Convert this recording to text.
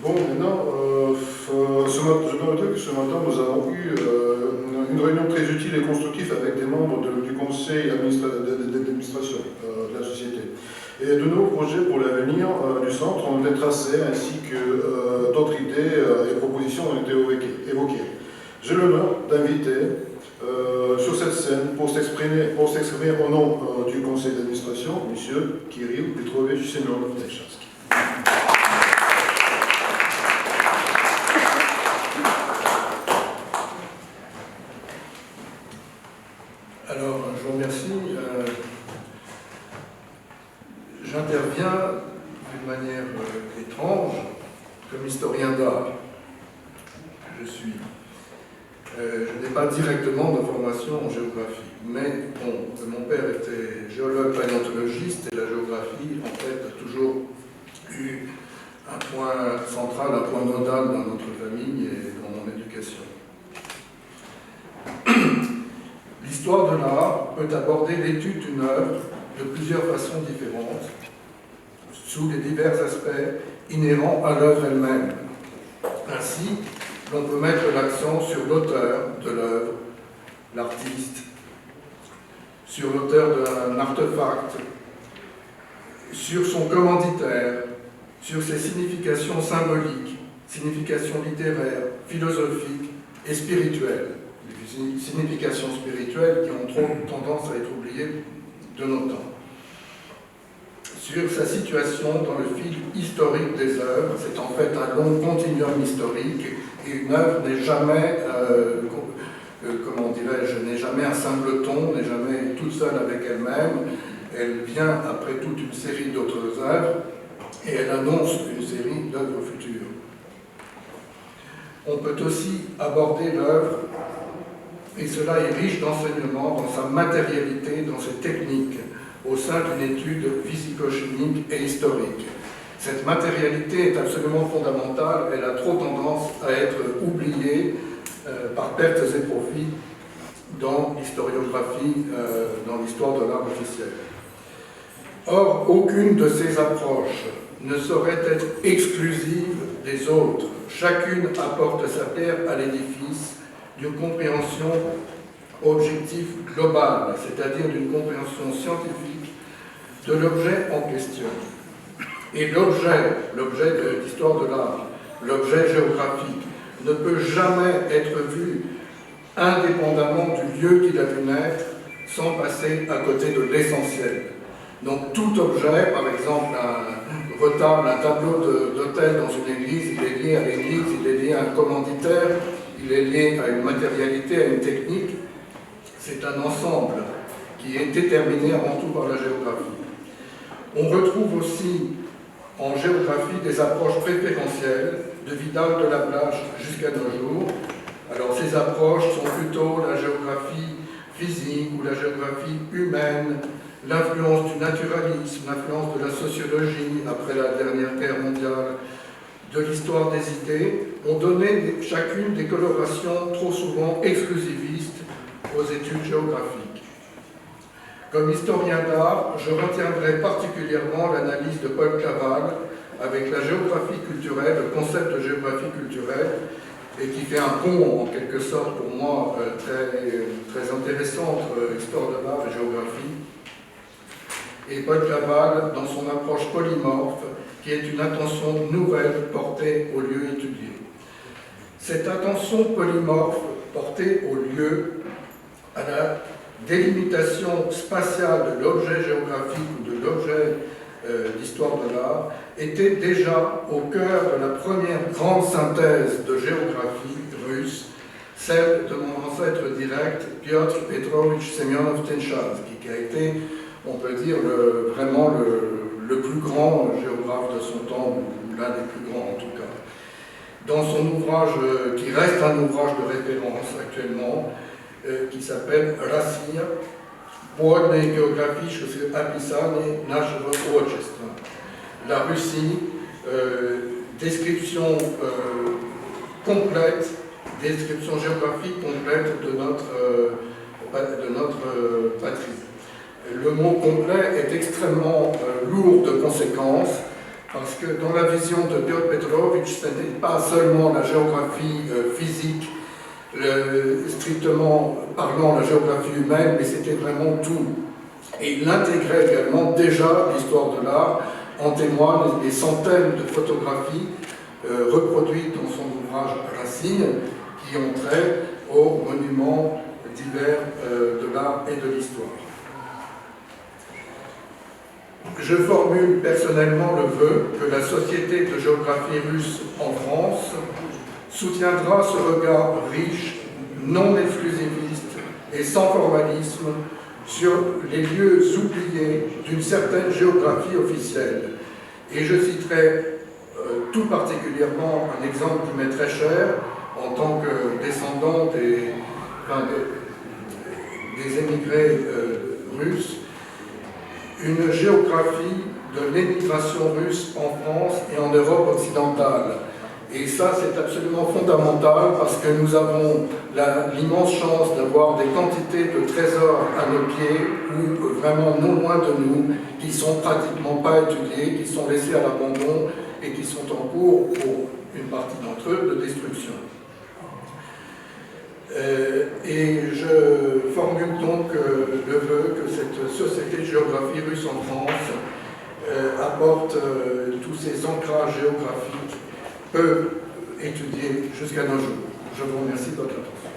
Bon, maintenant, je dois dire que ce matin, nous avons eu une réunion très utile et constructive avec des membres du conseil d'administration de la société. Et de nouveaux projets pour l'avenir du centre ont été tracés, ainsi que d'autres idées et propositions ont été évoquées. J'ai l'honneur d'inviter sur cette scène pour s'exprimer au nom du conseil d'administration, M. Kirill Petrovich Semyonov-Telchansky. Alors, je vous remercie. J'interviens d'une manière étrange, comme historien d'art que je suis. Je n'ai pas directement de formation en géographie, mais bon, mon père était géologue paléontologiste et la géographie, en fait, a toujours eu un point central, un point nodal dans notre famille et dans mon éducation. L'histoire de l'art peut aborder l'étude d'une œuvre de plusieurs façons différentes, sous les divers aspects inhérents à l'œuvre elle-même. Ainsi, l'on peut mettre l'accent sur l'auteur de l'œuvre, l'artiste, sur l'auteur d'un artefact, sur son commanditaire, sur ses significations symboliques, significations littéraires, philosophiques et spirituelles. Des significations spirituelles qui ont trop tendance à être oubliées de nos temps. Sur sa situation dans le fil historique des œuvres, c'est en fait un long continuum historique, et une œuvre n'est jamais, comment dirais-je, n'est jamais un singleton, n'est jamais toute seule avec elle-même. Elle vient après toute une série d'autres œuvres, et elle annonce une série d'œuvres futures. On peut aussi aborder l'œuvre, et cela est riche d'enseignements dans sa matérialité, dans ses techniques, au sein d'une étude physico-chimique et historique. Cette matérialité est absolument fondamentale, elle a trop tendance à être oubliée par pertes et profits dans l'historiographie, dans l'histoire de l'art officiel. Or, aucune de ces approches ne saurait être exclusive des autres. Chacune apporte sa pierre à l'édifice d'une compréhension objective globale, c'est-à-dire d'une compréhension scientifique de l'objet en question. Et l'objet de l'histoire de l'art, l'objet géographique, ne peut jamais être vu indépendamment du lieu qu'il a vu naître, sans passer à côté de l'essentiel. Donc tout objet, par exemple un retable, un tableau d'hôtel dans une église, il est lié à l'église, il est lié à un commanditaire, il est lié à une matérialité, à une technique. C'est un ensemble qui est déterminé avant tout par la géographie. On retrouve aussi en géographie des approches préférentielles, de Vidal de la Blache jusqu'à nos jours. Alors ces approches sont plutôt la géographie physique ou la géographie humaine, l'influence du naturalisme, l'influence de la sociologie après la dernière guerre mondiale, de l'histoire des idées, ont donné chacune des colorations trop souvent exclusivistes aux études géographiques. Comme historien d'art, je retiendrai particulièrement l'analyse de Paul Claval avec la géographie culturelle, le concept de géographie culturelle, et qui fait un pont en quelque sorte pour moi très intéressant entre histoire de l'art et géographie. Et Paul Claval dans son approche polymorphe, qui est une attention nouvelle portée au lieu étudié. Cette attention polymorphe portée au lieu, à la délimitation spatiale de l'objet géographique ou de l'objet d'histoire de l'art, était déjà au cœur de la première grande synthèse de géographie russe, celle de mon ancêtre direct, Piotr Petrovich Semyonov-Telchansky, qui a été, on peut dire, vraiment le plus grand géographe de son temps, ou l'un des plus grands en tout cas. Dans son ouvrage, qui reste un ouvrage de référence actuellement, qui s'appelle Россия, Подробные географические описания нашего отчества. La Russie, description complète, description géographique complète de notre patrie. Le mot complet est extrêmement lourd de conséquences, Parce que dans la vision de Piotr Petrovitch, ce n'était pas seulement la géographie physique, strictement parlant la géographie humaine, mais c'était vraiment tout. Et il intégrait également déjà l'histoire de l'art, en témoignent les centaines de photographies reproduites dans son ouvrage Racine, qui ont trait aux monuments divers de l'art et de l'histoire. Je formule personnellement le vœu que la Société de géographie russe en France soutiendra ce regard riche, non exclusiviste et sans formalisme sur les lieux oubliés d'une certaine géographie officielle. Et je citerai tout particulièrement un exemple qui m'est très cher en tant que descendant des émigrés russes, une géographie de l'émigration russe en France et en Europe occidentale. Et ça, c'est absolument fondamental parce que nous avons l'immense chance d'avoir des quantités de trésors à nos pieds ou vraiment non loin de nous, qui ne sont pratiquement pas étudiés, qui sont laissés à l'abandon et qui sont en cours, pour une partie d'entre eux, de destruction. Et je formule donc le vœu que cette Société de géographie russe en France apporte tous ces ancrages géographiques peu étudiés jusqu'à nos jours. Je vous remercie de votre attention.